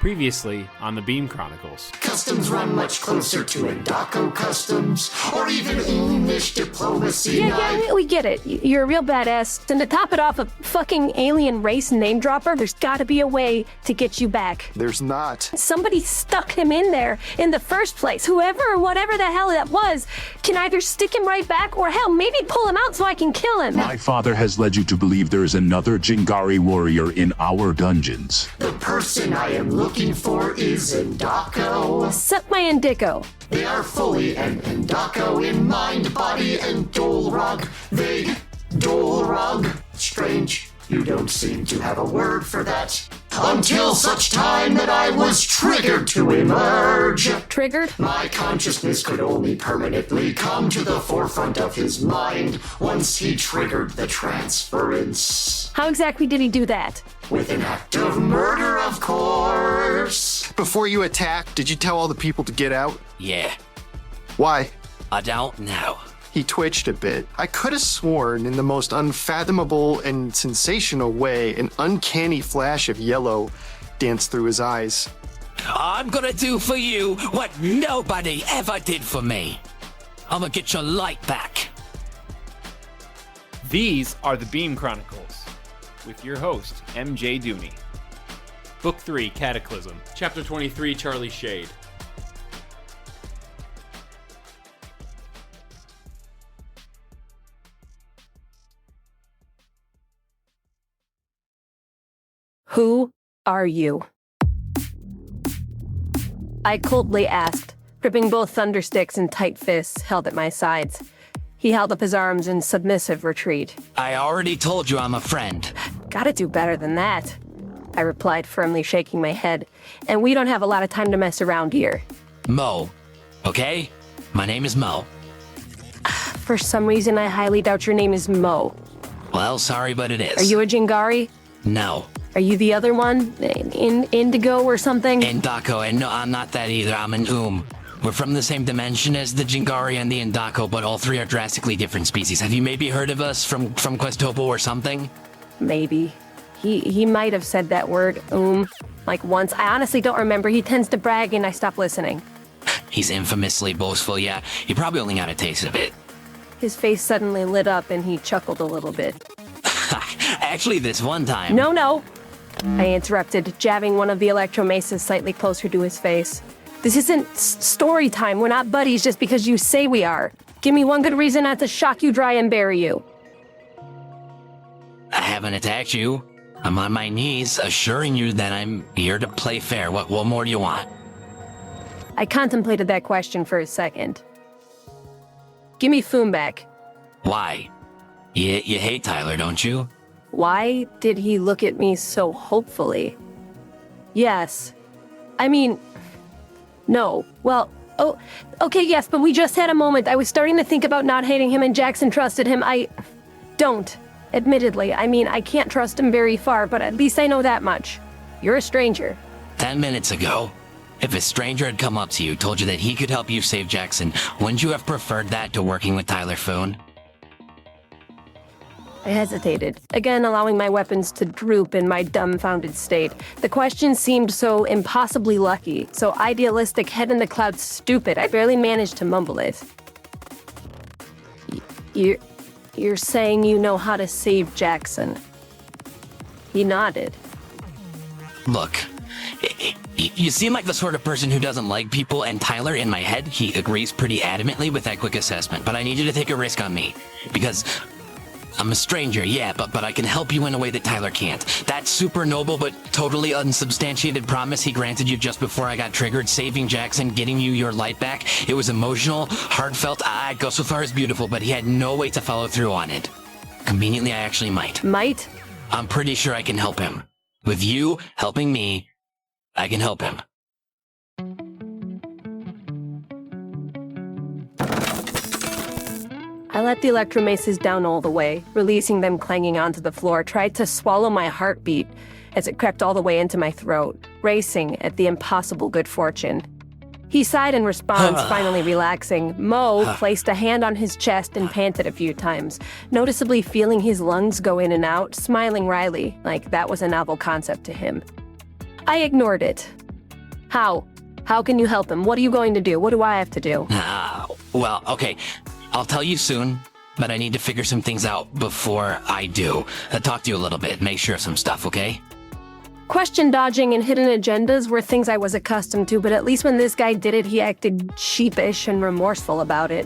Previously on the Beam Chronicles. Customs run much closer to Endako customs, or even English diplomacy. Yeah, we get it. You're a real badass. And to top it off, a fucking alien race name dropper, there's gotta be a way to get you back. There's not. Somebody stuck him in there in the first place. Whoever or whatever the hell that was can either stick him right back or hell, maybe pull him out so I can kill him. My father has led you to believe there is another Jingari warrior in our dungeons. The person I am looking for is Endako. Suck my Indico. They are fully an Endako in mind, body, and Dolrug. Vague. Dolrug. Strange. You don't seem to have a word for that. Until such time that I was triggered to emerge. Triggered? My consciousness could only permanently come to the forefront of his mind once he triggered the transference. How exactly did he do that? With an act of murder, of course. Before you attacked, did you tell all the people to get out? Yeah, Why? I don't know. He twitched a bit. I could have sworn, in the most unfathomable and sensational way, an uncanny flash of yellow danced through his eyes. I'm gonna do for you what nobody ever did for me. I'm gonna get your light back. These are the Beam Chronicles, with your host, MJ Dooney. Book 3, Cataclysm. Chapter 23, Charlie Shayde. Who are you? I coldly asked, gripping both thundersticks in tight fists held at my sides. He held up his arms in submissive retreat. I already told you I'm a friend. Gotta do better than that, I replied, firmly shaking my head. And we don't have a lot of time to mess around here. Mo. Okay? My name is Mo. For some reason, I highly doubt your name is Mo. Well, sorry, but it is. Are you a Jingari? No. Are you the other one? Indigo or something? Endako, and no, I'm not that either. I'm an We're from the same dimension as the Jingari and the Endako, but all three are drastically different species. Have you maybe heard of us from Questopo or something? Maybe. He might have said that word, like once. I honestly don't remember. He tends to brag and I stop listening. He's infamously boastful, yeah. You probably only got a taste of it. His face suddenly lit up and he chuckled a little bit. Actually, this one time... No. I interrupted, jabbing one of the electromaces slightly closer to his face. This isn't story time. We're not buddies just because you say we are. Give me one good reason not to shock you dry and bury you. I haven't attacked you. I'm on my knees, assuring you that I'm here to play fair. What more do you want? I contemplated that question for a second. Give me Foom back. Why? You hate Tyler, don't you? Why did he look at me so hopefully? Yes. I mean, no. Well, okay, yes, but we just had a moment. I was starting to think about not hating him and Jackson trusted him. I don't. Admittedly, I mean, I can't trust him very far, but at least I know that much. You're a stranger. 10 minutes ago, if a stranger had come up to you, told you that he could help you save Jackson, wouldn't you have preferred that to working with Tyler Foon? I hesitated, again allowing my weapons to droop in my dumbfounded state. The question seemed so impossibly lucky, so idealistic, head in the clouds stupid, I barely managed to mumble it. You're saying you know how to save Jackson. He nodded. Look, you seem like the sort of person who doesn't like people, and Tyler, in my head, he agrees pretty adamantly with that quick assessment, but I need you to take a risk on me, because I'm a stranger, yeah, but I can help you in a way that Tyler can't. That super noble but totally unsubstantiated promise he granted you just before I got triggered, saving Jackson, getting you your light back, it was emotional, heartfelt, I'd go so far as beautiful, but he had no way to follow through on it. Conveniently, I actually might. Might? I'm pretty sure I can help him. With you helping me, I can help him. I let the electromaces down all the way, releasing them clanging onto the floor, tried to swallow my heartbeat as it crept all the way into my throat, racing at the impossible good fortune. He sighed in response, finally relaxing. Mo placed a hand on his chest and panted a few times, noticeably feeling his lungs go in and out, smiling wryly, like that was a novel concept to him. I ignored it. How? How can you help him? What are you going to do? What do I have to do? Well, okay. I'll tell you soon, but I need to figure some things out before I do. Talk to you a little bit, make sure of some stuff, okay? Question dodging and hidden agendas were things I was accustomed to, but at least when this guy did it, he acted sheepish and remorseful about it.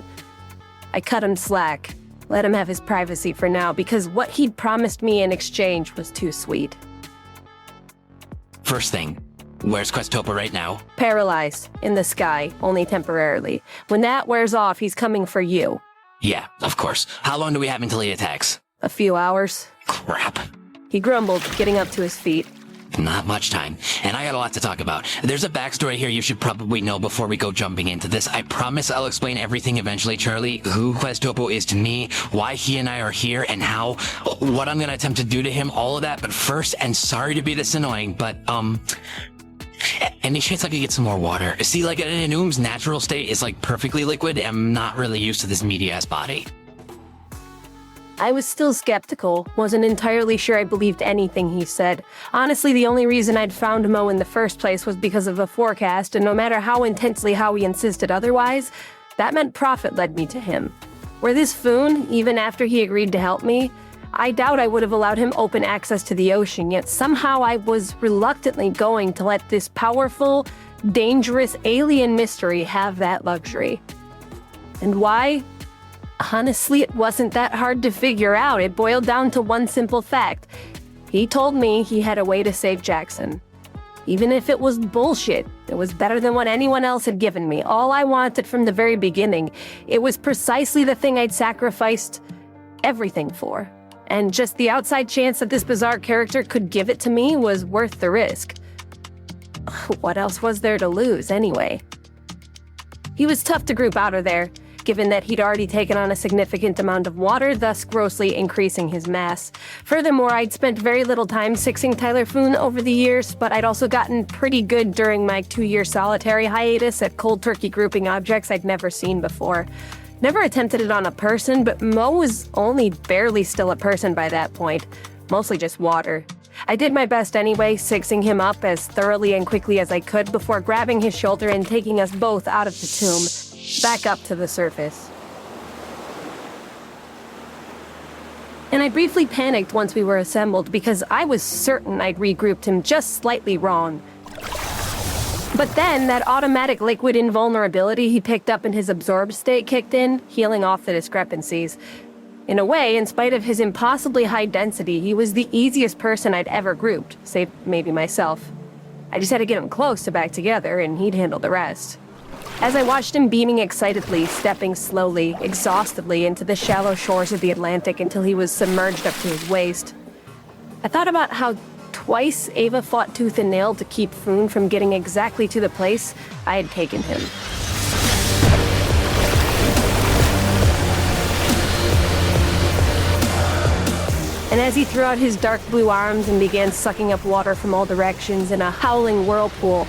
I cut him slack, let him have his privacy for now, because what he'd promised me in exchange was too sweet. First thing, where's Questopa right now? Paralyzed, in the sky, only temporarily. When that wears off, he's coming for you. Yeah, of course. How long do we have until he attacks? A few hours. Crap. He grumbled, getting up to his feet. Not much time, and I got a lot to talk about. There's a backstory here you should probably know before we go jumping into this. I promise I'll explain everything eventually, Charlie. Who Questopo is to me, why he and I are here, and how, what I'm gonna attempt to do to him, all of that. But first, and sorry to be this annoying, but, any chance I could get some more water? See, like, an Enum's natural state is, like, perfectly liquid. I'm not really used to this meaty-ass body. I was still skeptical, wasn't entirely sure I believed anything he said. Honestly, the only reason I'd found Mo in the first place was because of a forecast, and no matter how intensely Howie insisted otherwise, that meant profit led me to him. Were this Foon, even after he agreed to help me, I doubt I would have allowed him open access to the ocean, yet somehow I was reluctantly going to let this powerful, dangerous alien mystery have that luxury. And why? Honestly, it wasn't that hard to figure out. It boiled down to one simple fact. He told me he had a way to save Jackson. Even if it was bullshit, it was better than what anyone else had given me. All I wanted from the very beginning. It was precisely the thing I'd sacrificed everything for. And just the outside chance that this bizarre character could give it to me was worth the risk. What else was there to lose, anyway? He was tough to group out of there, given that he'd already taken on a significant amount of water, thus grossly increasing his mass. Furthermore, I'd spent very little time sixing Tyler Foon over the years, but I'd also gotten pretty good during my 2-year solitary hiatus at cold turkey grouping objects I'd never seen before. Never attempted it on a person, but Mo was only barely still a person by that point, mostly just water. I did my best anyway, sixing him up as thoroughly and quickly as I could before grabbing his shoulder and taking us both out of the tomb, back up to the surface. And I briefly panicked once we were assembled because I was certain I'd regrouped him just slightly wrong. But then that automatic liquid invulnerability he picked up in his absorbed state kicked in, healing off the discrepancies. In a way, in spite of his impossibly high density, he was the easiest person I'd ever grouped, save maybe myself. I just had to get him close to back together, and he'd handle the rest. As I watched him beaming excitedly, stepping slowly, exhaustively into the shallow shores of the Atlantic until he was submerged up to his waist, I thought about how twice Ava fought tooth and nail to keep Foon from getting exactly to the place I had taken him. And as he threw out his dark blue arms and began sucking up water from all directions in a howling whirlpool,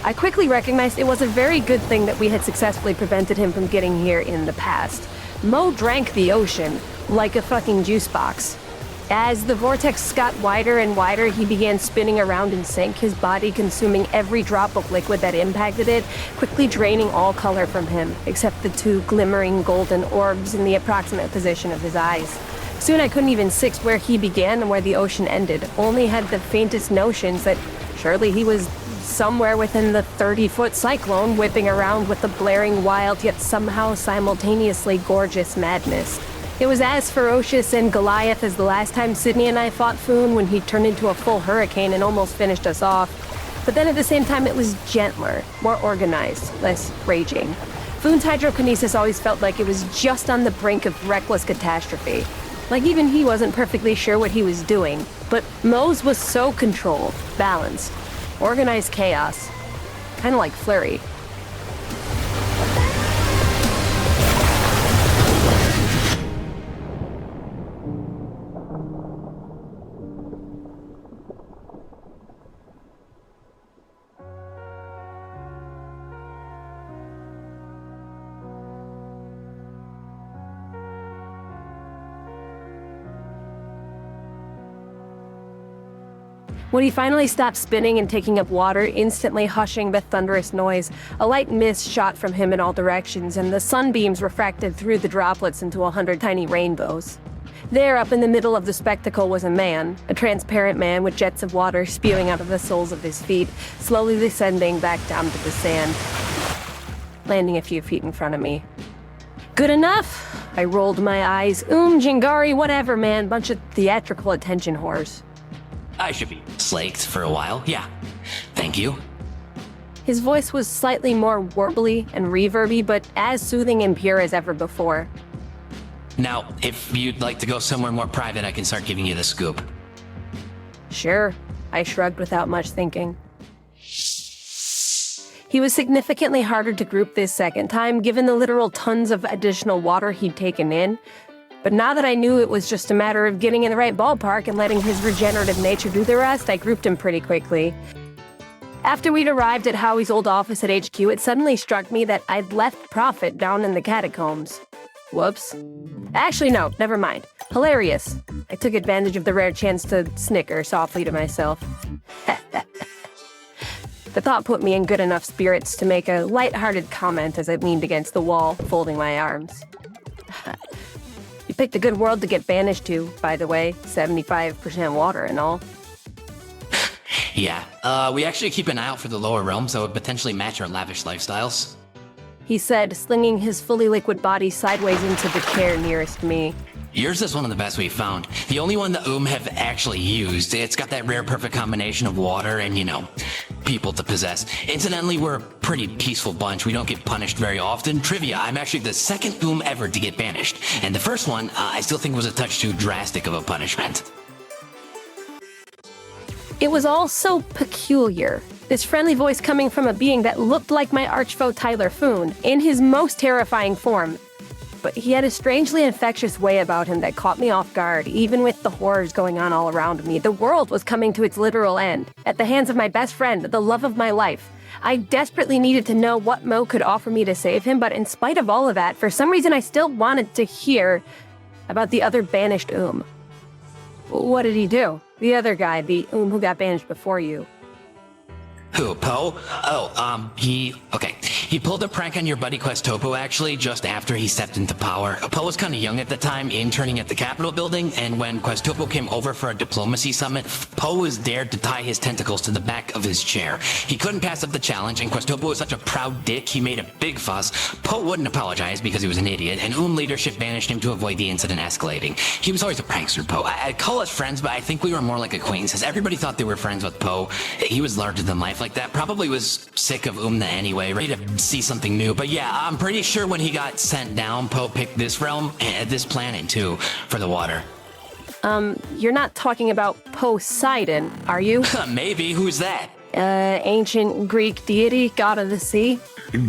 I quickly recognized it was a very good thing that we had successfully prevented him from getting here in the past. Mo drank the ocean like a fucking juice box. As the vortex got wider and wider, he began spinning around and sank, his body consuming every drop of liquid that impacted it, quickly draining all color from him, except the 2 glimmering golden orbs in the approximate position of his eyes. Soon I couldn't even six where he began and where the ocean ended, only had the faintest notions that surely he was somewhere within the 30-foot cyclone whipping around with the blaring wild yet somehow simultaneously gorgeous madness. It was as ferocious and Goliath as the last time Sydney and I fought Foon when he turned into a full hurricane and almost finished us off. But then at the same time it was gentler, more organized, less raging. Foon's hydrokinesis always felt like it was just on the brink of reckless catastrophe. Like even he wasn't perfectly sure what he was doing. But Mo's was so controlled, balanced, organized chaos. Kinda like Flurry. When he finally stopped spinning and taking up water, instantly hushing the thunderous noise, a light mist shot from him in all directions, and the sunbeams refracted through the droplets into 100 tiny rainbows. There, up in the middle of the spectacle, was a man, a transparent man with jets of water spewing out of the soles of his feet, slowly descending back down to the sand, landing a few feet in front of me. Good enough? I rolled my eyes. Jingari, whatever, man. Bunch of theatrical attention whores. I should be slaked for a while, yeah. Thank you. His voice was slightly more warbly and reverby, but as soothing and pure as ever before. Now, if you'd like to go somewhere more private, I can start giving you the scoop. Sure, I shrugged without much thinking. He was significantly harder to group this second time, given the literal tons of additional water he'd taken in. But now that I knew it was just a matter of getting in the right ballpark and letting his regenerative nature do the rest, I grouped him pretty quickly. After we'd arrived at Howie's old office at HQ, it suddenly struck me that I'd left Prophet down in the catacombs. Whoops. Actually, no, never mind. Hilarious. I took advantage of the rare chance to snicker softly to myself. The thought put me in good enough spirits to make a light-hearted comment as I leaned against the wall, folding my arms. You picked a good world to get banished to, by the way. 75% water and all. Yeah, we actually keep an eye out for the lower realms that would potentially match our lavish lifestyles. He said, slinging his fully liquid body sideways into the chair nearest me. Yours is one of the best we've found. The only one that have actually used. It's got that rare perfect combination of water and, people to possess. Incidentally, we're a pretty peaceful bunch. We don't get punished very often. Trivia, I'm actually the second ever to get banished. And the first one, I still think was a touch too drastic of a punishment. It was all so peculiar. This friendly voice coming from a being that looked like my archfoe Tyler Foon, in his most terrifying form. But he had a strangely infectious way about him that caught me off guard, even with the horrors going on all around me. The world was coming to its literal end, at the hands of my best friend, the love of my life. I desperately needed to know what Mo could offer me to save him, but in spite of all of that, for some reason I still wanted to hear about the other banished What did he do? The other guy, the who got banished before you. Who, Poe? He pulled a prank on your buddy Questopo, actually, just after he stepped into power. Poe was kind of young at the time, interning at the Capitol building, and when Questopo came over for a diplomacy summit, Poe was dared to tie his tentacles to the back of his chair. He couldn't pass up the challenge, and Questopo was such a proud dick, he made a big fuss. Poe wouldn't apologize because he was an idiot, and leadership banished him to avoid the incident escalating. He was always a prankster, Poe. I'd call us friends, but I think we were more like acquaintances. Everybody thought they were friends with Poe. He was larger than life like that. Probably was sick of Umna anyway, ready to see something new. But yeah, I'm pretty sure when he got sent down, Poe picked this realm, and this planet too, for the water. You're not talking about Poseidon, are you? Maybe. Who's that? Ancient Greek deity, god of the sea?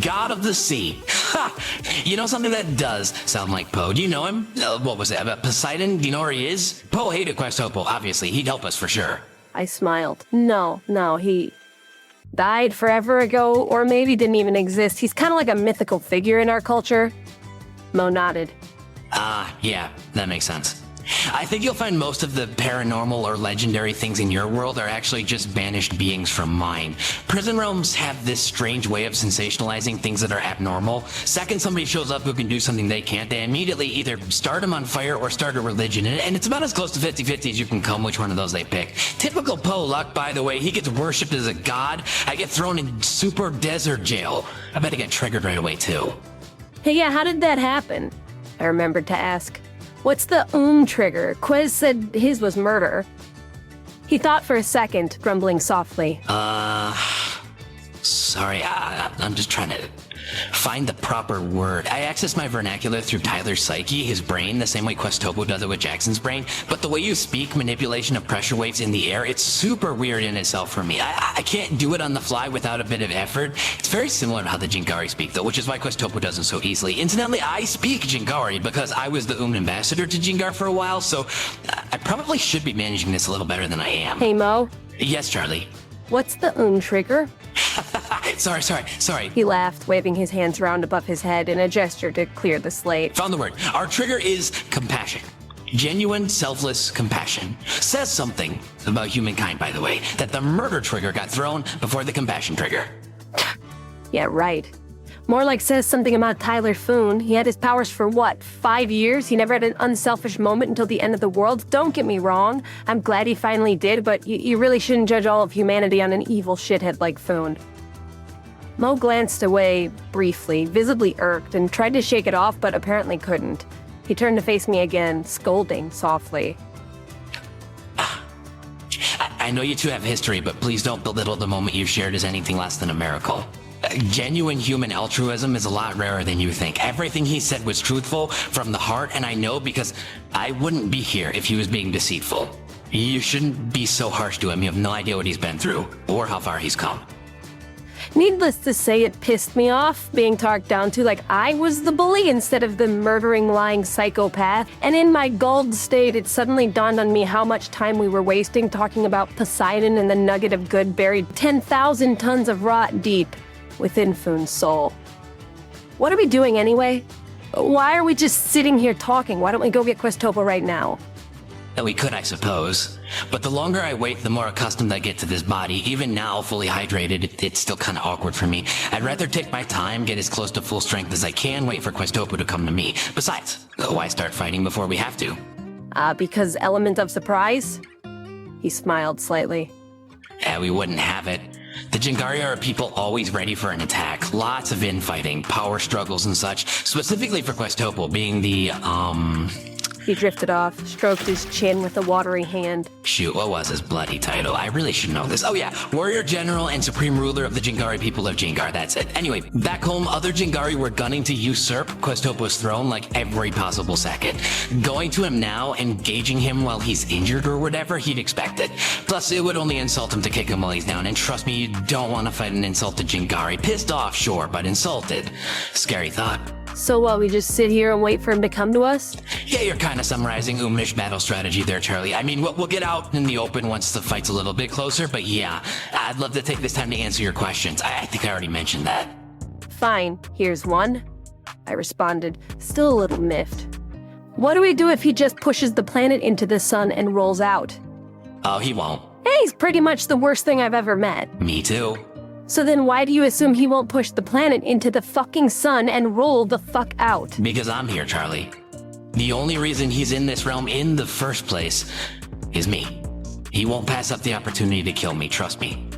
God of the sea. Ha! You know something that does sound like Poe. Do you know him? What was it? About Poseidon? Do you know where he is? Poe hated Questopo, obviously. He'd help us for sure. I smiled. No, he died forever ago, or maybe didn't even exist. He's kind of like a mythical figure in our culture. Mo nodded. Yeah, that makes sense. I think you'll find most of the paranormal or legendary things in your world are actually just banished beings from mine. Prison realms have this strange way of sensationalizing things that are abnormal. Second somebody shows up who can do something they can't, they immediately either start them on fire or start a religion. And it's about as close to 50-50 as you can come which one of those they pick. Typical Poe luck, by the way. He gets worshipped as a god. I get thrown in super desert jail. I bet I get triggered right away, too. Hey, yeah, how did that happen? I remembered to ask. What's the trigger? Quez said his was murder. He thought for a second, grumbling softly. Sorry, I'm just trying to find the proper word. I access my vernacular through Tyler's psyche, his brain, the same way Questopo does it with Jackson's brain. But the way you speak, manipulation of pressure waves in the air, it's super weird in itself for me. I can't do it on the fly without a bit of effort. It's very similar to how the Jingari speak, though, which is why Questopo doesn't so easily. Incidentally, I speak Jingari because I was the ambassador to Jingar for a while, so I probably should be managing this a little better than I am. Hey, Mo? Yes, Charlie? What's the trigger? Sorry. He laughed, waving his hands around above his head in a gesture to clear the slate. Found the word. Our trigger is compassion. Genuine, selfless compassion. Says something about humankind, by the way, that the murder trigger got thrown before the compassion trigger. Yeah, right. More like says something about Tyler Foon. He had his powers for what, 5 years? He never had an unselfish moment until the end of the world? Don't get me wrong. I'm glad he finally did, but you really shouldn't judge all of humanity on an evil shithead like Foon. Mo glanced away briefly, visibly irked, and tried to shake it off, but apparently couldn't. He turned to face me again, scolding softly. I know you two have history, but please don't belittle the moment you shared as anything less than a miracle. Genuine human altruism is a lot rarer than you think. Everything he said was truthful from the heart, and I know because I wouldn't be here if he was being deceitful. You shouldn't be so harsh to him. You have no idea what he's been through or how far he's come. Needless to say, it pissed me off, being talked down to like I was the bully instead of the murdering, lying psychopath. And in my gulled state, it suddenly dawned on me how much time we were wasting talking about Poseidon and the nugget of good buried 10,000 tons of rot deep within Foon's soul. What are we doing anyway? Why are we just sitting here talking? Why don't we go get Questopo right now? We could, I suppose. But the longer I wait, the more accustomed I get to this body. Even now, fully hydrated, it's still kind of awkward for me. I'd rather take my time, get as close to full strength as I can, wait for Questopo to come to me. Besides, why start fighting before we have to? Because element of surprise? He smiled slightly. We wouldn't have it. The Jingari are people always ready for an attack. Lots of infighting, power struggles and such. Specifically for Questopo being the, He drifted off, stroked his chin with a watery hand. Shoot, what was his bloody title? I really should know this. Oh yeah, Warrior General and Supreme Ruler of the Jingari people of Jingar, that's it. Anyway, back home, other Jingari were gunning to usurp Questopo's throne like every possible second. Going to him now, engaging him while he's injured or whatever, he'd expect it. Plus, it would only insult him to kick him while he's down, and trust me, you don't want to fight an insulted Jingari. Pissed off, sure, but insulted. Scary thought. So what, we just sit here and wait for him to come to us? Yeah, you're kind of summarizing Umnish battle strategy there, Charlie. I mean, we'll get out in the open once the fight's a little bit closer, but yeah, I'd love to take this time to answer your questions. I think I already mentioned that. Fine, here's one. I responded, still a little miffed. What do we do if he just pushes the planet into the sun and rolls out? Oh, he won't. Hey, he's pretty much the worst thing I've ever met. Me too. So then why do you assume he won't push the planet into the fucking sun and roll the fuck out? Because I'm here, Charlie. The only reason he's in this realm in the first place is me. He won't pass up the opportunity to kill me, trust me.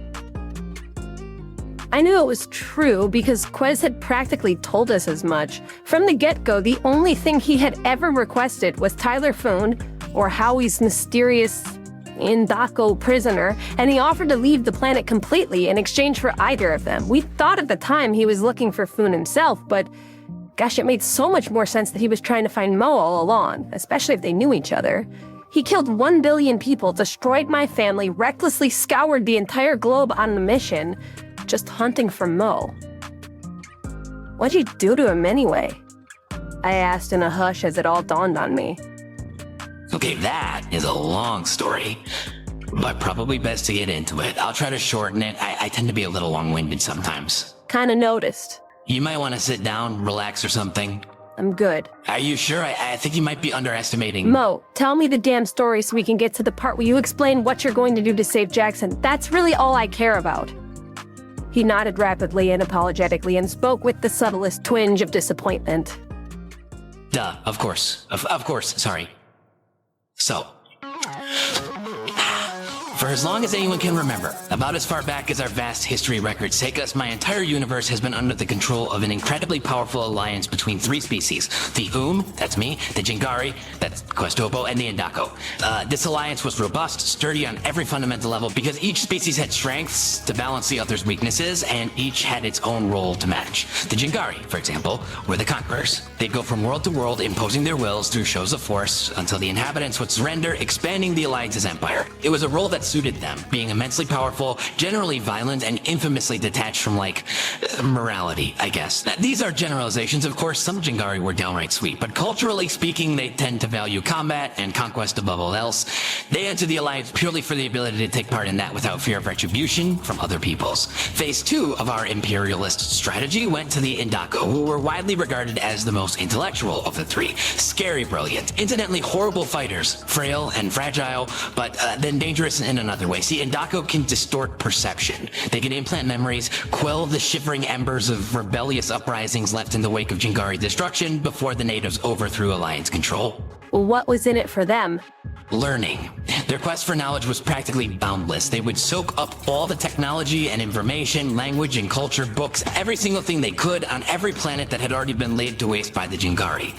I knew it was true because Quez had practically told us as much. From the get-go, the only thing he had ever requested was Tyler Foon, or Howie's mysterious Indako prisoner, and he offered to leave the planet completely in exchange for either of them. We thought at the time he was looking for Foon himself, but gosh, it made so much more sense that he was trying to find Mo all along, especially if they knew each other. He killed 1 billion people, destroyed my family, recklessly scoured the entire globe on the mission, just hunting for Mo. What'd you do to him anyway? I asked in a hush as it all dawned on me. Okay, that is a long story, but probably best to get into it. I'll try to shorten it. I tend to be a little long-winded sometimes. Kinda noticed. You might want to sit down, relax or something. I'm good. Are you sure? I think you might be underestimating. Mo, tell me the damn story so we can get to the part where you explain what you're going to do to save Jackson. That's really all I care about. He nodded rapidly and apologetically and spoke with the subtlest twinge of disappointment. Duh, of course. Of course, sorry. So, for as long as anyone can remember, about as far back as our vast history records take us, my entire universe has been under the control of an incredibly powerful alliance between 3 species. The that's me, the Jingari, that's Questopo, and the Indako. This alliance was robust, sturdy on every fundamental level, because each species had strengths to balance the other's weaknesses, and each had its own role to match. The Jingari, for example, were the conquerors. They'd go from world to world, imposing their wills through shows of force, until the inhabitants would surrender, expanding the alliance's empire. It was a role that suited them, being immensely powerful, generally violent, and infamously detached from, morality, I guess. These are generalizations, of course. Some Jingari were downright sweet, but culturally speaking, they tend to value combat and conquest above all else. They entered the Alliance purely for the ability to take part in that without fear of retribution from other peoples. Phase 2 of our imperialist strategy went to the Indako, who were widely regarded as the most intellectual of the three. Scary brilliant, incidentally horrible fighters, frail and fragile, but then dangerous in another way. See, Indako can distort perception. They can implant memories, quell the shivering embers of rebellious uprisings left in the wake of Jingari destruction before the natives overthrew Alliance control. What was in it for them? Learning. Their quest for knowledge was practically boundless. They would soak up all the technology and information, language and culture, books, every single thing they could on every planet that had already been laid to waste by the Jingari.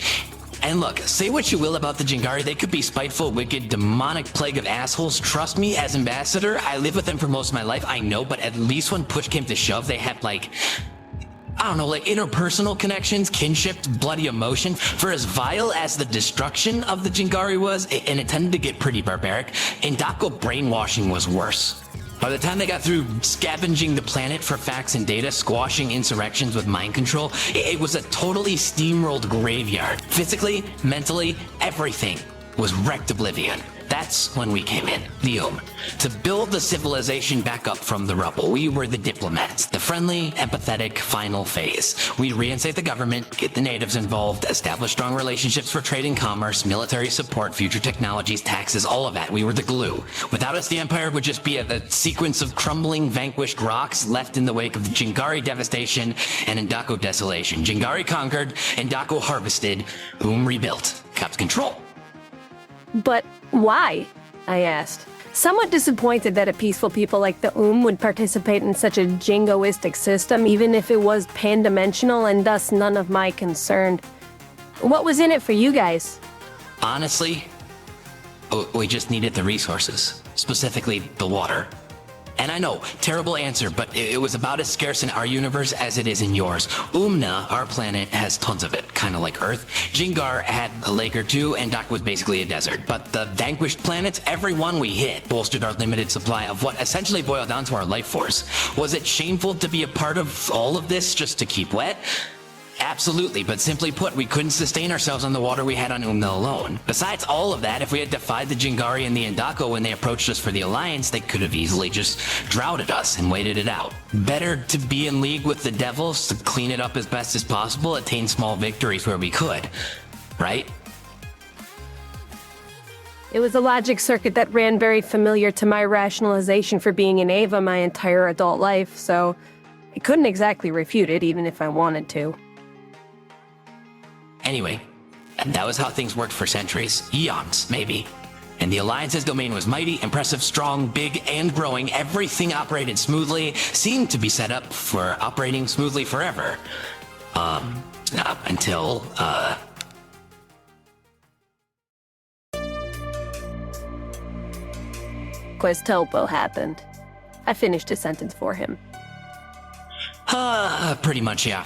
And look, say what you will about the Jingari, they could be spiteful, wicked, demonic plague of assholes. Trust me, as ambassador, I lived with them for most of my life, I know, but at least when push came to shove, they had interpersonal connections, kinship, bloody emotion. For as vile as the destruction of the Jingari was, and it tended to get pretty barbaric, Indako brainwashing was worse. By the time they got through scavenging the planet for facts and data, squashing insurrections with mind control, it was a totally steamrolled graveyard. Physically, mentally, everything was wrecked oblivion. That's when we came in, the to build the civilization back up from the rubble. We were the diplomats, the friendly, empathetic, final phase. We'd reinstate the government, get the natives involved, establish strong relationships for trade and commerce, military support, future technologies, taxes, all of that. We were the glue. Without us, the empire would just be a sequence of crumbling, vanquished rocks left in the wake of the Jingari devastation and Indako desolation. Jingari conquered, Indako harvested, rebuilt, kept control. But why? I asked. Somewhat disappointed that a peaceful people like the would participate in such a jingoistic system, even if it was pan-dimensional and thus none of my concern. What was in it for you guys? Honestly, we just needed the resources, specifically the water. And I know, terrible answer, but it was about as scarce in our universe as it is in yours. Umna, our planet, has tons of it, kind of like Earth. Jingar had a lake or two, and Dak was basically a desert. But the vanquished planets, every one we hit, bolstered our limited supply of what essentially boiled down to our life force. Was it shameful to be a part of all of this just to keep wet? Absolutely, but simply put, we couldn't sustain ourselves on the water we had on Umna alone. Besides all of that, if we had defied the Jingari and the Indako when they approached us for the Alliance, they could have easily just droughted us and waited it out. Better to be in league with the devils, to clean it up as best as possible, attain small victories where we could. Right? It was a logic circuit that ran very familiar to my rationalization for being in Ava my entire adult life, so I couldn't exactly refute it even if I wanted to. Anyway, that was how things worked for centuries, eons, maybe. And the Alliance's domain was mighty, impressive, strong, big, and growing. Everything operated smoothly, seemed to be set up for operating smoothly forever. Until Questopo happened. I finished his sentence for him. Pretty much, yeah.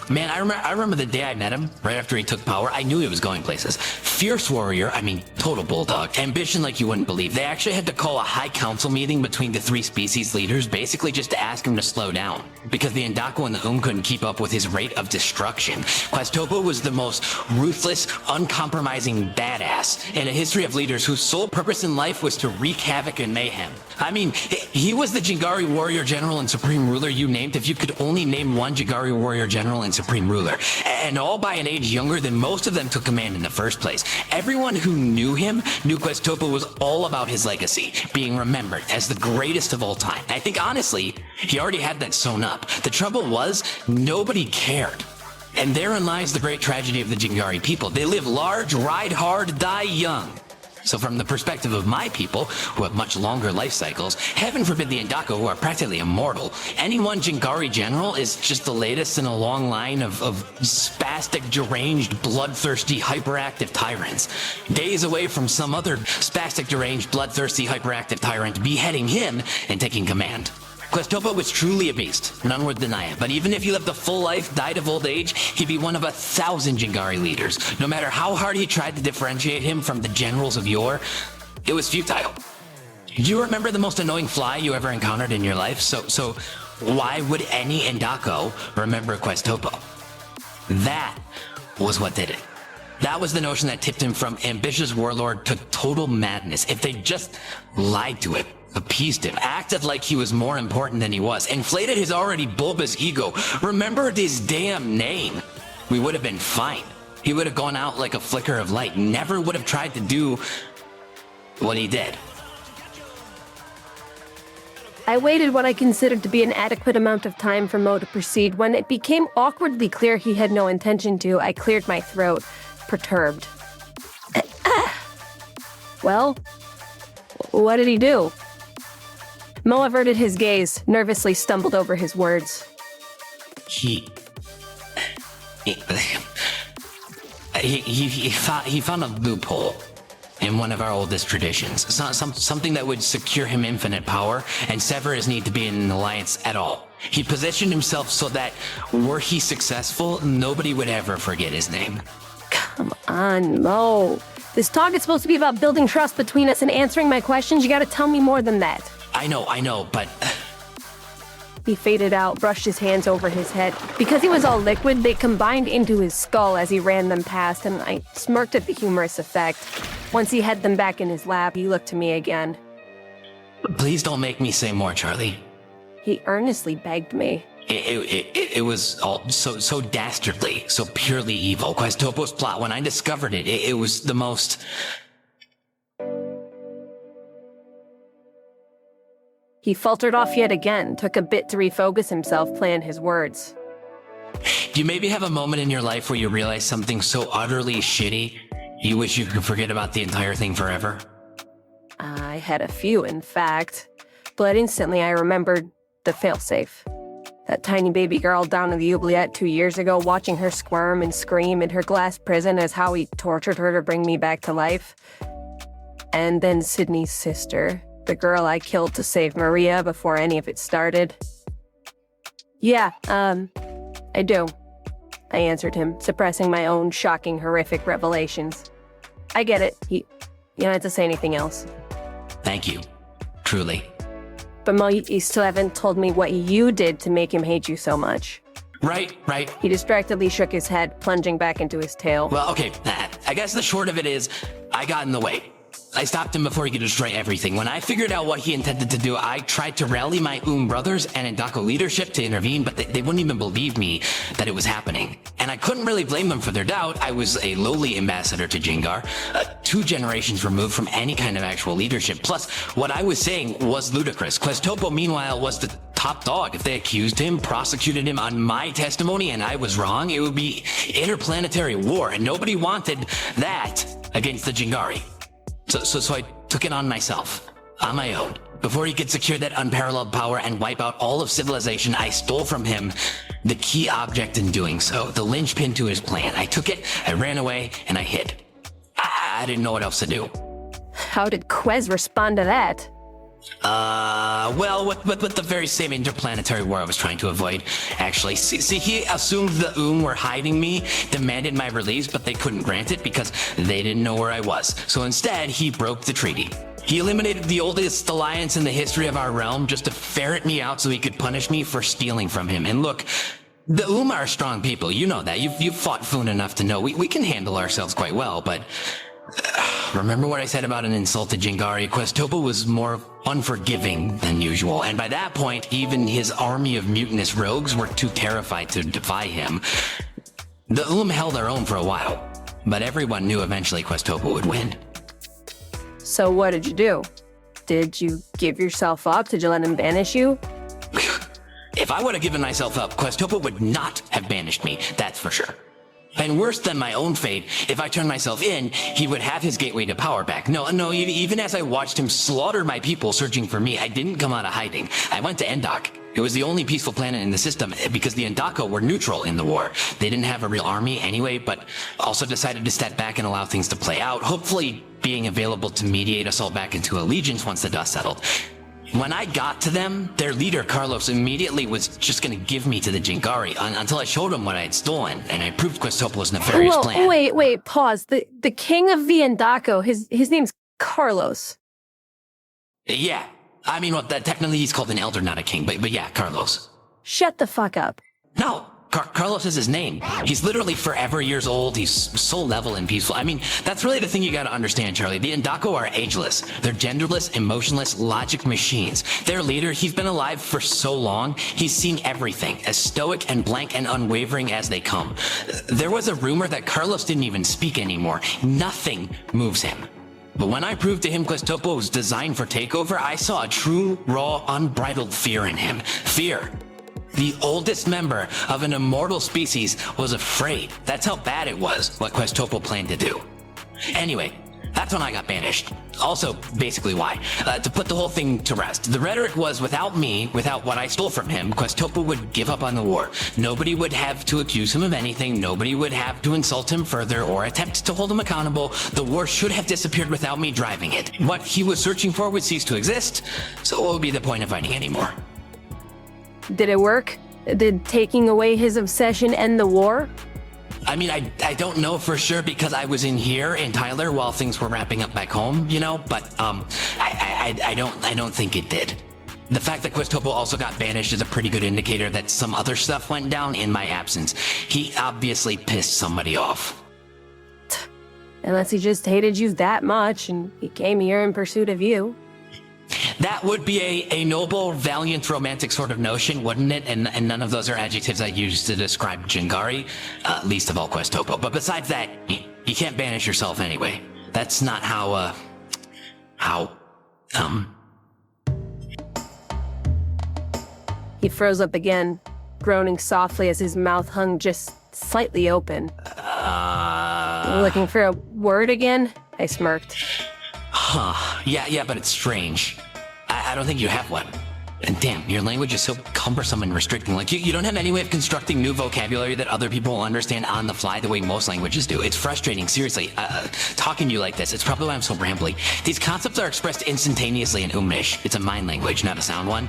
Man, I remember the day I met him, right after he took power. I knew he was going places. Fierce warrior, total bulldog. Ambition like you wouldn't believe. They actually had to call a high council meeting between the three species leaders, basically just to ask him to slow down. Because the Indako and the couldn't keep up with his rate of destruction. Questopo was the most ruthless, uncompromising badass in a history of leaders whose sole purpose in life was to wreak havoc and mayhem. He was the Jingari warrior general and supreme ruler you named if you could only name one Jingari warrior general and supreme ruler, and all by an age younger than most of them took command in the first place. Everyone who knew him knew Questopo was all about his legacy, being remembered as the greatest of all time. I think honestly, he already had that sewn up. The trouble was, nobody cared. And therein lies the great tragedy of the Jingari people. They live large, ride hard, die young. So from the perspective of my people, who have much longer life cycles, heaven forbid the Indako, who are practically immortal, any one Jingari general is just the latest in a long line of spastic, deranged, bloodthirsty, hyperactive tyrants. Days away from some other spastic, deranged, bloodthirsty, hyperactive tyrant beheading him and taking command. Questopo was truly a beast, none would deny it, but even if he lived a full life, died of old age, he'd be one of 1,000 Jingari leaders. No matter how hard he tried to differentiate him from the generals of yore, it was futile. Do you remember the most annoying fly you ever encountered in your life? So why would any Endako remember Questopo? That was what did it. That was the notion that tipped him from ambitious warlord to total madness. If they just lied to him, appeased him, acted like he was more important than he was, inflated his already bulbous ego, remembered his damn name, we would have been fine. He would have gone out like a flicker of light, never would have tried to do what he did. I waited what I considered to be an adequate amount of time for Mo to proceed. When it became awkwardly clear he had no intention to, I cleared my throat, perturbed. Well, what did he do? Mo averted his gaze, nervously stumbled over his words. He found a loophole in one of our oldest traditions. Something that would secure him infinite power and sever his need to be in an alliance at all. He positioned himself so that, were he successful, nobody would ever forget his name. Come on, Mo. This talk is supposed to be about building trust between us and answering my questions. You gotta tell me more than that. I know, but... He faded out, brushed his hands over his head. Because he was all liquid, they combined into his skull as he ran them past, and I smirked at the humorous effect. Once he had them back in his lap, he looked to me again. Please don't make me say more, Charlie. He earnestly begged me. It was all so dastardly, so purely evil. Questopo's plot, when I discovered it, it was the most... He faltered off yet again, took a bit to refocus himself, plan his words. Do you maybe have a moment in your life where you realize something so utterly shitty, you wish you could forget about the entire thing forever? I had a few, in fact. But instantly I remembered the failsafe. That tiny baby girl down in the oubliette 2 years ago, watching her squirm and scream in her glass prison as how he tortured her to bring me back to life. And then Sydney's sister, the girl I killed to save Maria before any of it started. Yeah, I do. I answered him, suppressing my own shocking, horrific revelations. I get it. You don't have to say anything else. Thank you. Truly. But Mo, you still haven't told me what you did to make him hate you so much. Right. He distractedly shook his head, plunging back into his tale. Well, okay, I guess the short of it is, I got in the way. I stopped him before he could destroy everything. When I figured out what he intended to do, I tried to rally my brothers and Endako leadership to intervene, but they wouldn't even believe me that it was happening. And I couldn't really blame them for their doubt. I was a lowly ambassador to Jingar, 2 generations removed from any kind of actual leadership. Plus, what I was saying was ludicrous. Questopo, meanwhile, was the top dog. If they accused him, prosecuted him on my testimony, and I was wrong, it would be interplanetary war, and nobody wanted that against the Jingari. So I took it on myself, on my own. Before he could secure that unparalleled power and wipe out all of civilization, I stole from him the key object in doing so, the linchpin to his plan. I took it, I ran away, and I hid. I didn't know what else to do. How did Quez respond to that? Well, with the very same interplanetary war I was trying to avoid, actually. See, he assumed the were hiding me, demanded my release, but they couldn't grant it because they didn't know where I was. So instead, he broke the treaty. He eliminated the oldest alliance in the history of our realm just to ferret me out so he could punish me for stealing from him. And look, the are strong people, you know that. You've fought Foon enough to know we can handle ourselves quite well, but... remember what I said about an insulted Jingari? Questopo was more unforgiving than usual, and by that point, even his army of mutinous rogues were too terrified to defy him. The held their own for a while, but everyone knew eventually Questopo would win. So what did you do? Did you give yourself up? Did you let him banish you? If I would have given myself up, Questopo would not have banished me, that's for sure. And worse than my own fate, if I turned myself in, he would have his gateway to power back. No, even as I watched him slaughter my people searching for me, I didn't come out of hiding. I went to Endok. It was the only peaceful planet in the system because the Endako were neutral in the war. They didn't have a real army anyway, but also decided to step back and allow things to play out, hopefully being available to mediate us all back into allegiance once the dust settled. When I got to them, their leader, Carlos, immediately was just going to give me to the Jingari until I showed him what I had stolen, and I proved Questopo's nefarious plan. Wait, pause. The king of the Endako, his name's Carlos. Yeah. I mean, well, technically he's called an elder, not a king, but yeah, Carlos. Shut the fuck up. No, Carlos is his name. He's literally forever years old. He's soul level and peaceful. I mean, that's really the thing you gotta understand, Charlie. The Ndako are ageless. They're genderless, emotionless, logic machines. Their leader, he's been alive for so long, he's seen everything, as stoic and blank and unwavering as they come. There was a rumor that Carlos didn't even speak anymore. Nothing moves him. But when I proved to him Questopo was designed for takeover, I saw a true, raw, unbridled fear in him. Fear. The oldest member of an immortal species was afraid. That's how bad it was, what Questopo planned to do. Anyway, that's when I got banished. Also, basically why. To put the whole thing to rest. The rhetoric was without me, without what I stole from him, Questopo would give up on the war. Nobody would have to accuse him of anything. Nobody would have to insult him further or attempt to hold him accountable. The war should have disappeared without me driving it. What he was searching for would cease to exist, so what would be the point of fighting anymore? Did it work? Did taking away his obsession end the war? I mean, I don't know for sure because I was in here in Tyler while things were wrapping up back home, you know, but I don't think it did. The fact that Questopo also got banished is a pretty good indicator that some other stuff went down in my absence. He obviously pissed somebody off. Unless he just hated you that much and he came here in pursuit of you. That would be a noble, valiant, romantic sort of notion, wouldn't it? And none of those are adjectives I use to describe Jingari, least of all Questopo. But besides that, you can't banish yourself anyway. That's not how. He froze up again, groaning softly as his mouth hung just slightly open. Looking for a word again? I smirked. Huh. Yeah, but it's strange. I don't think you have one. And damn, your language is so cumbersome and restricting. Like, you don't have any way of constructing new vocabulary that other people will understand on the fly the way most languages do. It's frustrating, seriously. Talking to you like this, it's probably why I'm so rambly. These concepts are expressed instantaneously in Umnish. It's a mind language, not a sound one.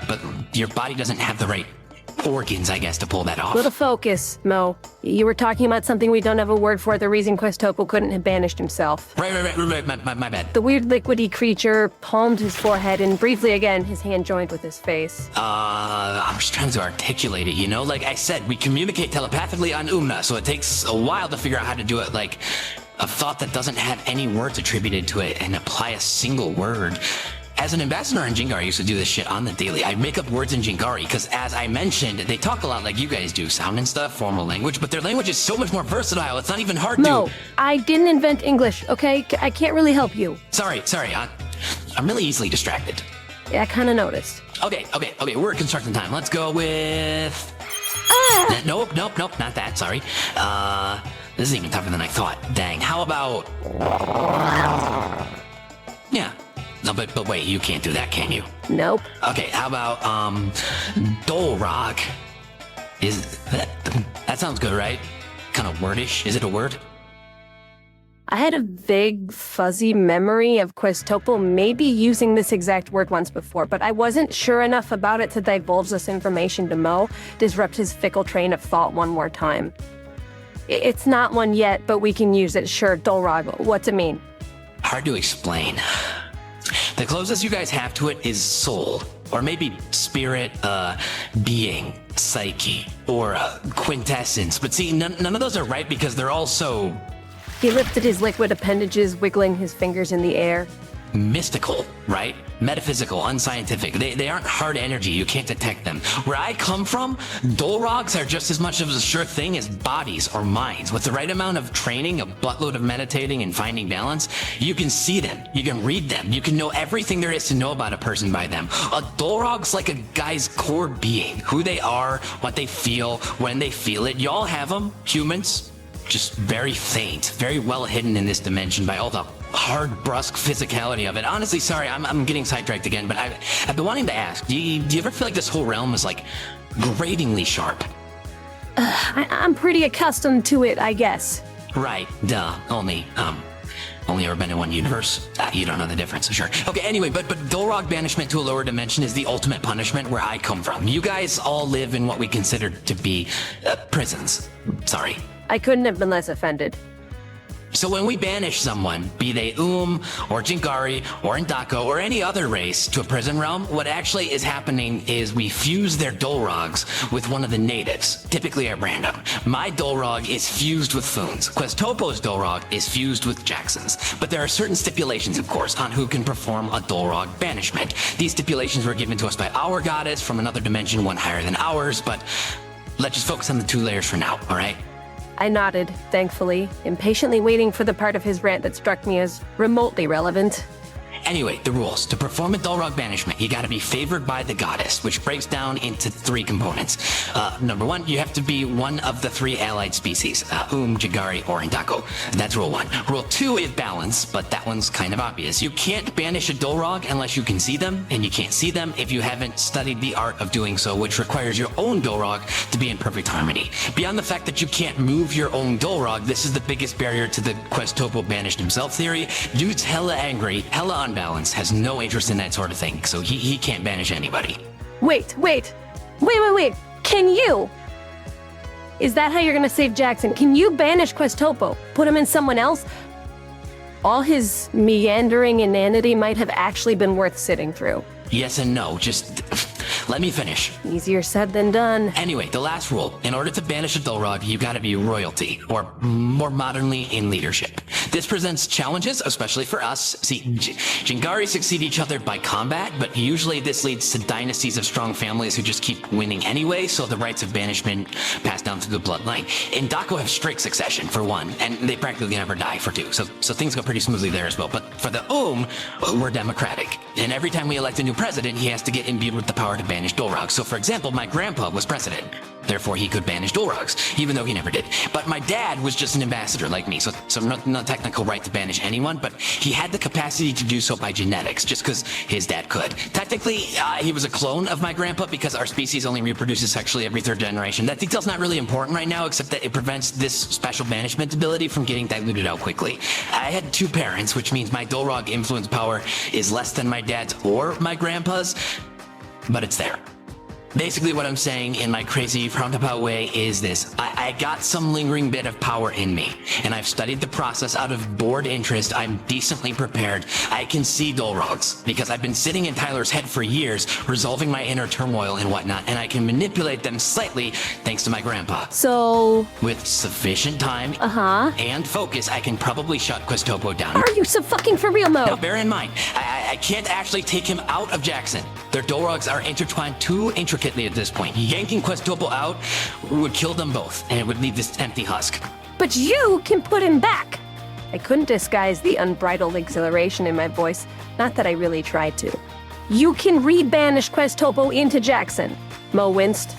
But your body doesn't have the right organs, I guess, to pull that off. Little focus, Mo. You were talking about something we don't have a word for, the reason Questopo couldn't have banished himself. Right, my bad. The weird liquidy creature palmed his forehead and briefly again, his hand joined with his face. I'm just trying to articulate it, you know? Like I said, we communicate telepathically on Umna, so it takes a while to figure out how to do it, like a thought that doesn't have any words attributed to it and apply a single word. As an ambassador in Jingari, I used to do this shit on the daily. I'd make up words in Jingari, because as I mentioned, they talk a lot like you guys do, sound and stuff, formal language, but their language is so much more versatile, it's not even hard to... No, I didn't invent English, okay? I can't really help you. Sorry, I'm really easily distracted. Yeah, I kinda noticed. Okay, we're at construction time. Let's go with... Nope, not that, sorry. This is even tougher than I thought. Dang, how about... Yeah. No, but wait, you can't do that, can you? Nope. Okay, how about, Dolrog? That sounds good, right? Kind of wordish. Is it a word? I had a vague, fuzzy memory of Questopo maybe using this exact word once before, but I wasn't sure enough about it to divulge this information to Mo, disrupt his fickle train of thought one more time. It's not one yet, but we can use it, sure. Dolrog, what's it mean? Hard to explain. The closest you guys have to it is soul, or maybe spirit, being, psyche, or quintessence. But see, none of those are right because they're all so... He lifted his liquid appendages, wiggling his fingers in the air. Mystical, right? Metaphysical, unscientific. They aren't hard energy, you can't detect them. Where I come from, Dolrogs are just as much of a sure thing as bodies or minds. With the right amount of training, a buttload of meditating and finding balance, you can see them, you can read them, you can know everything there is to know about a person by them. A Dolrog's like a guy's core being, who they are, what they feel, when they feel it. Y'all have them, humans, just very faint, very well hidden in this dimension by all the hard, brusque physicality of it. Honestly, sorry, I'm getting sidetracked again, but I've been wanting to ask, do you ever feel like this whole realm is, like, gratingly sharp? I'm pretty accustomed to it, I guess. Right, duh. Only ever been in one universe. You don't know the difference, sure. Okay, anyway, but Dolrog banishment to a lower dimension is the ultimate punishment where I come from. You guys all live in what we consider to be prisons. Sorry. I couldn't have been less offended. So when we banish someone, be they or Jingari or Ndako or any other race to a prison realm, what actually is happening is we fuse their Dolrogs with one of the natives, typically at random. My Dolrog is fused with Foon's. Questopo's Dolrog is fused with Jackson's. But there are certain stipulations, of course, on who can perform a Dolrog banishment. These stipulations were given to us by our goddess from another dimension, one higher than ours, but let's just focus on the 2 layers for now, alright? I nodded, thankfully, impatiently waiting for the part of his rant that struck me as remotely relevant. Anyway, the rules. To perform a Dolrog banishment, you gotta be favored by the goddess, which breaks down into 3 components. Number 1, you have to be one of the 3 allied species, Jigari, or Ndako. That's rule 1. Rule 2 is balance, but that one's kind of obvious. You can't banish a Dolrog unless you can see them, and you can't see them if you haven't studied the art of doing so, which requires your own Dolrog to be in perfect harmony. Beyond the fact that you can't move your own Dolrog, this is the biggest barrier to the Questopo banished himself theory. Dude's hella angry, hella unbalanced, has no interest in that sort of thing, so he can't banish anybody. Wait. Can you? Is that how you're gonna save Jackson? Can you banish Questopo? Put him in someone else? All his meandering inanity might have actually been worth sitting through. Yes and no, just let me finish. Easier said than done. Anyway, the last rule. In order to banish a Dolrog, you gotta be royalty, or more modernly, in leadership. This presents challenges, especially for us. See, Jingari succeed each other by combat, but usually this leads to dynasties of strong families who just keep winning anyway, so the rights of banishment pass down through the bloodline. In Ndako have straight succession, for 1, and they practically never die, for 2, so things go pretty smoothly there as well. But for the we're democratic. And every time we elect a new president, he has to get imbued with the power to banish Dolrogs. So for example, my grandpa was president. Therefore, he could banish Dolrogs, even though he never did. But my dad was just an ambassador like me, so not technical right to banish anyone, but he had the capacity to do so by genetics, just because his dad could. Technically, he was a clone of my grandpa because our species only reproduces sexually every 3rd generation. That detail's not really important right now, except that it prevents this special banishment ability from getting diluted out quickly. I had 2 parents, which means my Dolrog influence power is less than my dad's or my grandpa's, but it's there. Basically what I'm saying in my crazy roundabout way is this. I got some lingering bit of power in me, and I've studied the process out of bored interest. I'm decently prepared. I can see Dolrogs, because I've been sitting in Tyler's head for years, resolving my inner turmoil and whatnot, and I can manipulate them slightly thanks to my grandpa. So... With sufficient time and focus, I can probably shut Questopo down. Are you so fucking for real, Mo? Now bear in mind, I can't actually take him out of Jackson. Their Dolrogs are intertwined too intricately at this point. Yanking Questopo out would kill them both, and it would leave this empty husk. But you can put him back! I couldn't disguise the unbridled exhilaration in my voice, not that I really tried to. You can re-banish Questopo into Jackson. Mo winced.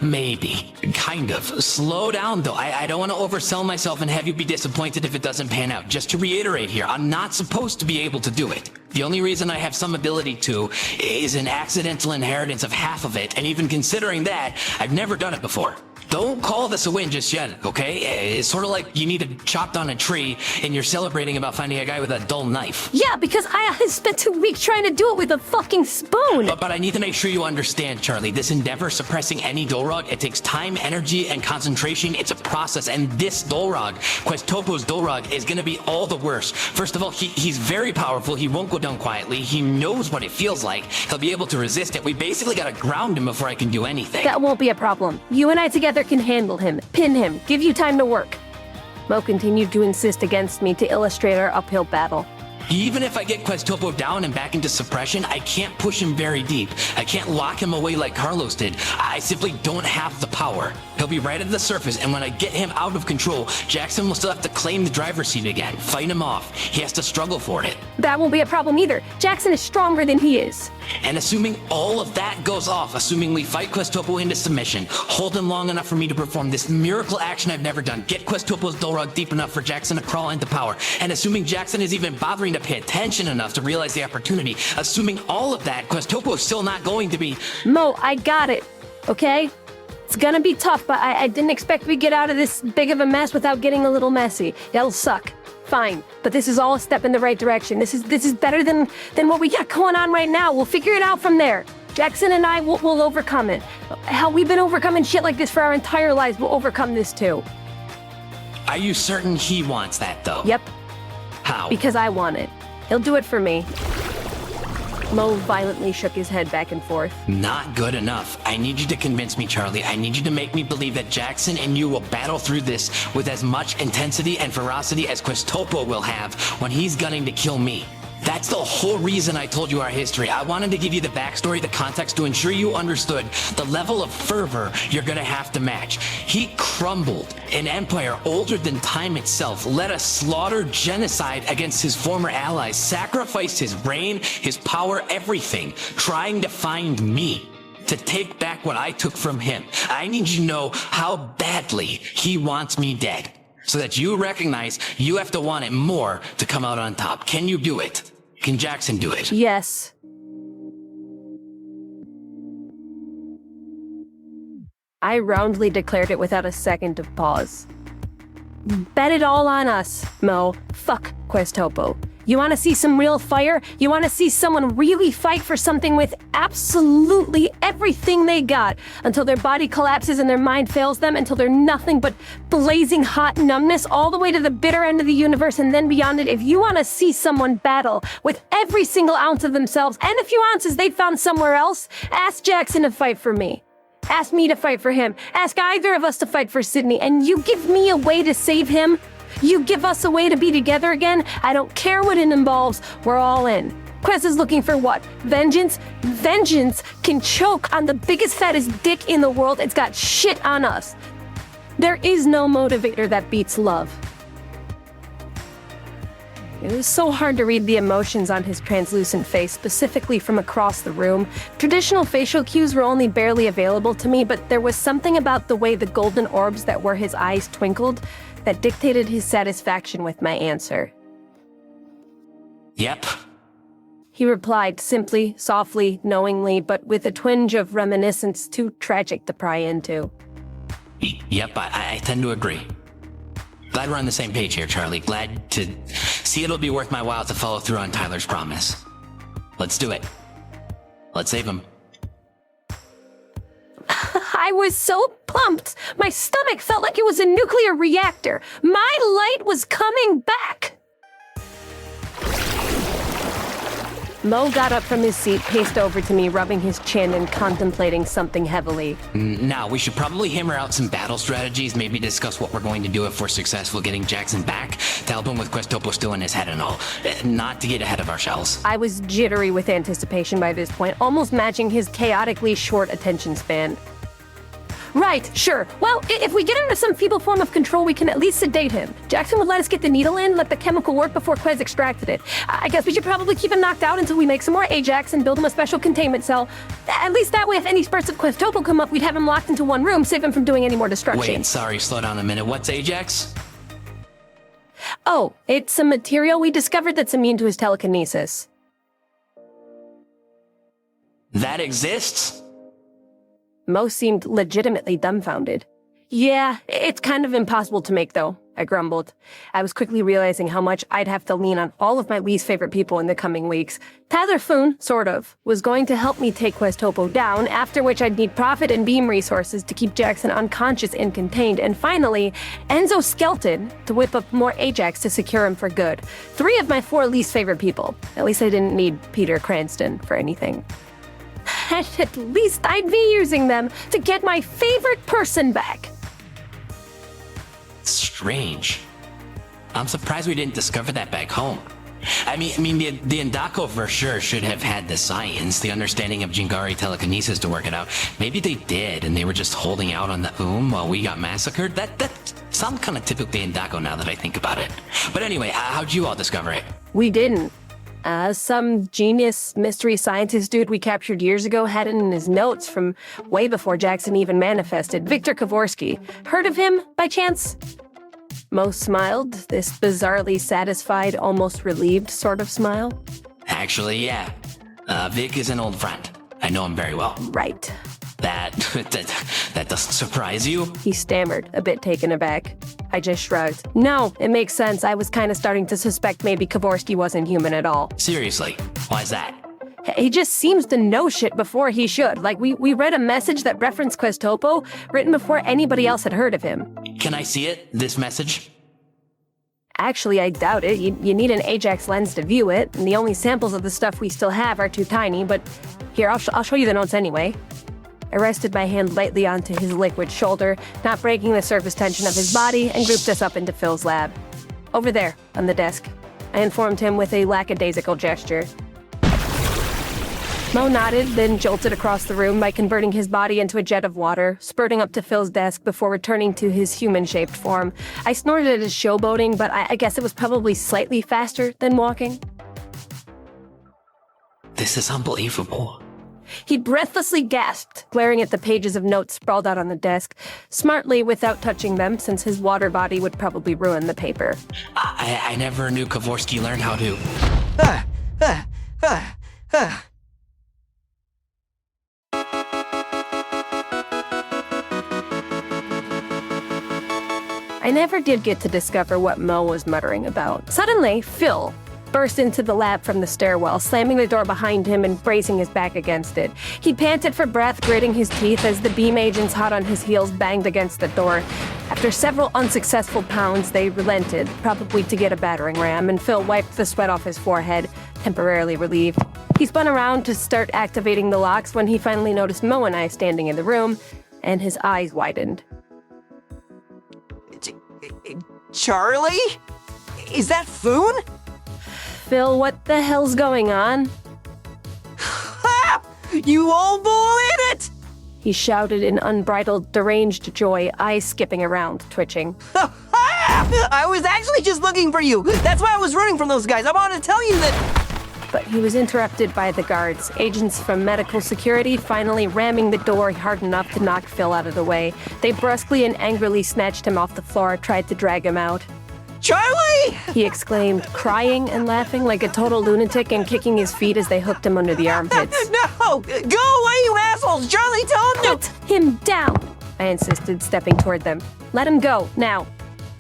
Maybe. Kind of. Slow down, though. I don't want to oversell myself and have you be disappointed if it doesn't pan out. Just to reiterate here, I'm not supposed to be able to do it. The only reason I have some ability to is an accidental inheritance of half of it, and even considering that, I've never done it before. Don't call this a win just yet, okay? It's sort of like you need it chopped on a tree and you're celebrating about finding a guy with a dull knife. Yeah, because I spent 2 weeks trying to do it with a fucking spoon. But I need to make sure you understand, Charlie. This endeavor, suppressing any Dolrog, it takes time, energy, and concentration. It's a process, and this Dolrog, Questopo's Dolrog, is gonna be all the worse. First of all, he's very powerful. He won't go down quietly. He knows what it feels like. He'll be able to resist it. We basically gotta ground him before I can do anything. That won't be a problem. You and I together can handle him, pin him, give you time to work. Mo continued to insist against me to illustrate our uphill battle. Even if I get Questopo down and back into suppression, I can't push him very deep. I can't lock him away like Carlos did. I simply don't have the power. He'll be right at the surface, and when I get him out of control, Jackson will still have to claim the driver's seat again, fight him off. He has to struggle for it. That won't be a problem either. Jackson is stronger than he is. And assuming all of that goes off, assuming we fight Questopo into submission, hold him long enough for me to perform this miracle action I've never done, get Questopo's Dolrog deep enough for Jackson to crawl into power, and assuming Jackson is even bothering to pay attention enough to realize the opportunity, assuming all of that, Questopo is still not going to be... Mo, I got it, okay? It's gonna be tough, but I didn't expect we'd get out of this big of a mess without getting a little messy. That'll suck. Fine, but this is all a step in the right direction. This is better than what we got going on right now. We'll figure it out from there. Jackson and I will overcome it. Hell, we've been overcoming shit like this for our entire lives. We'll overcome this too. Are you certain he wants that, though? Yep, How? because I want it. He'll do it for me. Mo violently shook his head back and forth. Not good enough. I need you to convince me, Charlie. I need you to make me believe that Jackson and you will battle through this with as much intensity and ferocity as Questopo will have when he's gunning to kill me. That's the whole reason I told you our history. I wanted to give you the backstory, the context, to ensure you understood the level of fervor you're gonna have to match. He crumbled an empire older than time itself, led a slaughter genocide against his former allies, sacrificed his reign, his power, everything, trying to find me, to take back what I took from him. I need you to know how badly he wants me dead, so that you recognize you have to want it more to come out on top. Can you do it? Can Jackson do it? Yes. I roundly declared it without a second of pause. Bet it all on us, Mo. Fuck Questopo. You want to see some real fire? You want to see someone really fight for something with absolutely everything they got, until their body collapses and their mind fails them, until they're nothing but blazing hot numbness all the way to the bitter end of the universe and then beyond it. If you want to see someone battle with every single ounce of themselves and a few ounces they found somewhere else, ask Jackson to fight for me. Ask me to fight for him. Ask either of us to fight for Sydney, and you give me a way to save him. You give us a way to be together again. I don't care what it involves. We're all in. Quest is looking for what? Vengeance? Vengeance can choke on the biggest, fattest dick in the world. It's got shit on us. There is no motivator that beats love. It was so hard to read the emotions on his translucent face, specifically from across the room. Traditional facial cues were only barely available to me, but there was something about the way the golden orbs that were his eyes twinkled that dictated his satisfaction with my answer. Yep. He replied simply, softly, knowingly, but with a twinge of reminiscence too tragic to pry into. Yep, I tend to agree. Glad we're on the same page here, Charlie. Glad to see it'll be worth my while to follow through on Tyler's promise. Let's do it. Let's save him. I was so pumped. My stomach felt like it was a nuclear reactor. My light was coming back. Mo got up from his seat, paced over to me, rubbing his chin and contemplating something heavily. Now, we should probably hammer out some battle strategies, maybe discuss what we're going to do if we're successful getting Jackson back, to help him with Questopo still in his head and all. Not to get ahead of ourselves. I was jittery with anticipation by this point, almost matching his chaotically short attention span. Right, sure. Well, if we get him into some feeble form of control, we can at least sedate him. Jackson would let us get the needle in, let the chemical work before Quez extracted it. I guess we should probably keep him knocked out until we make some more Ajax and build him a special containment cell. At least that way, if any spurts of Questopo come up, we'd have him locked into one room, save him from doing any more destruction. Wait, sorry, slow down a minute. What's Ajax? Oh, it's a material we discovered that's immune to his telekinesis. That exists? Mo seemed legitimately dumbfounded. Yeah, it's kind of impossible to make, though, I grumbled. I was quickly realizing how much I'd have to lean on all of my least favorite people in the coming weeks. Tyler Foon, sort of, was going to help me take Questopo down, after which I'd need profit and beam resources to keep Jackson unconscious and contained, and finally, Enzo Skelton to whip up more Ajax to secure him for good. 3 of my 4 least favorite people. At least I didn't need Peter Cranston for anything. And at least I'd be using them to get my favorite person back. Strange. I'm surprised we didn't discover that back home. I mean, the Endako for sure should have had the science, the understanding of Jingari telekinesis to work it out. Maybe they did, and they were just holding out on the while we got massacred. That sounds kind of typically Endako now that I think about it. But anyway, how'd you all discover it? We didn't. Some genius mystery scientist dude we captured years ago had it in his notes from way before Jackson even manifested. Victor Kavorsky. Heard of him, by chance? Mo smiled, this bizarrely satisfied, almost relieved sort of smile. Actually, yeah. Vic is an old friend. I know him very well. Right. That doesn't surprise you? He stammered, a bit taken aback. I just shrugged. No, it makes sense. I was kind of starting to suspect maybe Kavorsky wasn't human at all. Seriously, why's that? He just seems to know shit before he should. Like, we read a message that referenced Questopo, written before anybody else had heard of him. Can I see it, this message? Actually, I doubt it. You need an Ajax lens to view it, and the only samples of the stuff we still have are too tiny, but here, I'll show you the notes anyway. I rested my hand lightly onto his liquid shoulder, not breaking the surface tension of his body, and grouped us up into Phil's lab. Over there, on the desk. I informed him with a lackadaisical gesture. Mo nodded, then jolted across the room by converting his body into a jet of water, spurting up to Phil's desk before returning to his human-shaped form. I snorted at his showboating, but I guess it was probably slightly faster than walking. This is unbelievable. He breathlessly gasped, glaring at the pages of notes sprawled out on the desk, smartly without touching them, since his water body would probably ruin the paper. I never knew Kavorsky learned how to... I never did get to discover what Mo was muttering about. Suddenly, Phil burst into the lab from the stairwell, slamming the door behind him and bracing his back against it. He panted for breath, gritting his teeth as the beam agents hot on his heels banged against the door. After several unsuccessful pounds, they relented, probably to get a battering ram, and Phil wiped the sweat off his forehead, temporarily relieved. He spun around to start activating the locks when he finally noticed Mo and I standing in the room, and his eyes widened. Charlie? Is that Foon? Phil, what the hell's going on? Ha! You old bull idiot! He shouted in unbridled, deranged joy, eyes skipping around, twitching. I was actually just looking for you. That's why I was running from those guys. I wanted to tell you that... But he was interrupted by the guards, agents from medical security finally ramming the door hard enough to knock Phil out of the way. They brusquely and angrily snatched him off the floor, tried to drag him out. Charlie! He exclaimed, crying and laughing like a total lunatic and kicking his feet as they hooked him under the armpits. No! Go away, you assholes! Charlie, tell him to... Put him down! I insisted, stepping toward them. Let him go, now.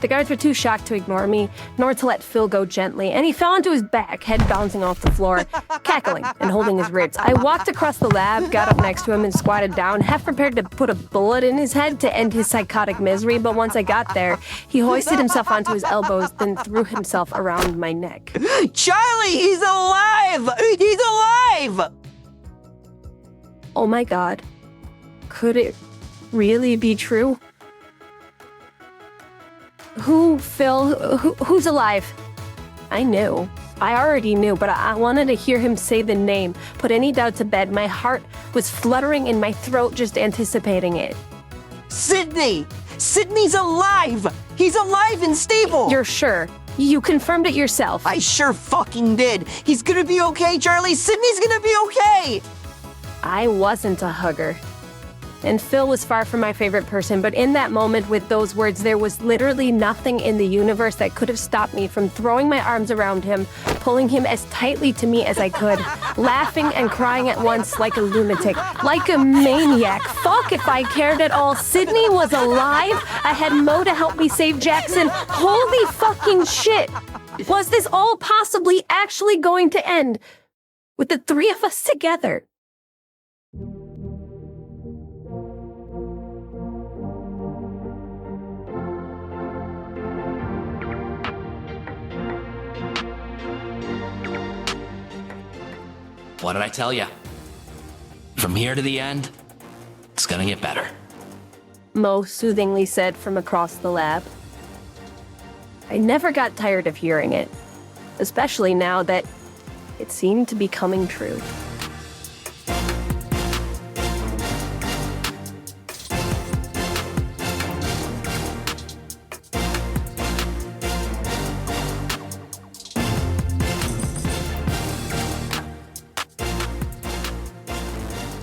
The guards were too shocked to ignore me, nor to let Phil go gently, and he fell onto his back, head bouncing off the floor, cackling and holding his ribs. I walked across the lab, got up next to him, and squatted down, half prepared to put a bullet in his head to end his psychotic misery, but once I got there, he hoisted himself onto his elbows, then threw himself around my neck. Charlie, he's alive! He's alive! Oh my God. Could it really be true? Phil? Who's alive? I knew. I already knew, but I wanted to hear him say the name, put any doubt to bed. My heart was fluttering in my throat just anticipating it. Sydney! Sydney's alive! He's alive and stable! You're sure? You confirmed it yourself. I sure fucking did. He's gonna be okay, Charlie. Sydney's gonna be okay! I wasn't a hugger. And Phil was far from my favorite person, but in that moment with those words, there was literally nothing in the universe that could have stopped me from throwing my arms around him, pulling him as tightly to me as I could, laughing and crying at once like a lunatic, like a maniac. Fuck if I cared at all. Sydney was alive. I had Mo to help me save Jackson. Holy fucking shit. Was this all possibly actually going to end with the three of us together? What did I tell you? From here to the end, it's gonna get better. Mo soothingly said from across the lab. I never got tired of hearing it, especially now that it seemed to be coming true.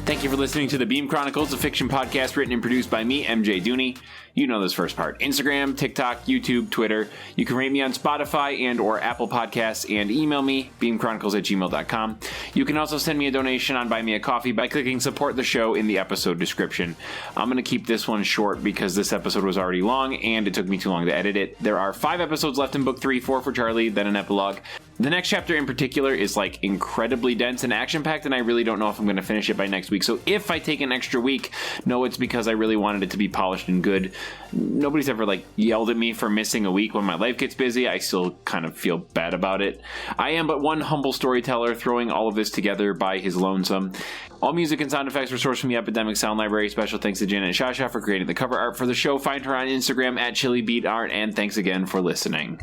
Thank you for listening to the Beam Chronicles, a fiction podcast written and produced by me, MJ Dooney. You know this first part. Instagram, TikTok, YouTube, Twitter. You can rate me on Spotify and or Apple Podcasts and email me, beamchronicles@gmail.com. You can also send me a donation on Buy Me a Coffee by clicking support the show in the episode description. I'm going to keep this one short because this episode was already long and it took me too long to edit it. There are 5 episodes left in Book 3, 4 for Charlie, then an epilogue. The next chapter in particular is like incredibly dense and action-packed, and I really don't know if I'm going to finish it by next week. So if I take an extra week, no, it's because I really wanted it to be polished and good. Nobody's ever like yelled at me for missing a week when my life gets busy. I still kind of feel bad about it. I am but one humble storyteller throwing all of this together by his lonesome. All music and sound effects were sourced from the Epidemic Sound Library. Special thanks to Janet Shasha for creating the cover art for the show. Find her on Instagram at ChiliBeatArt, and thanks again for listening.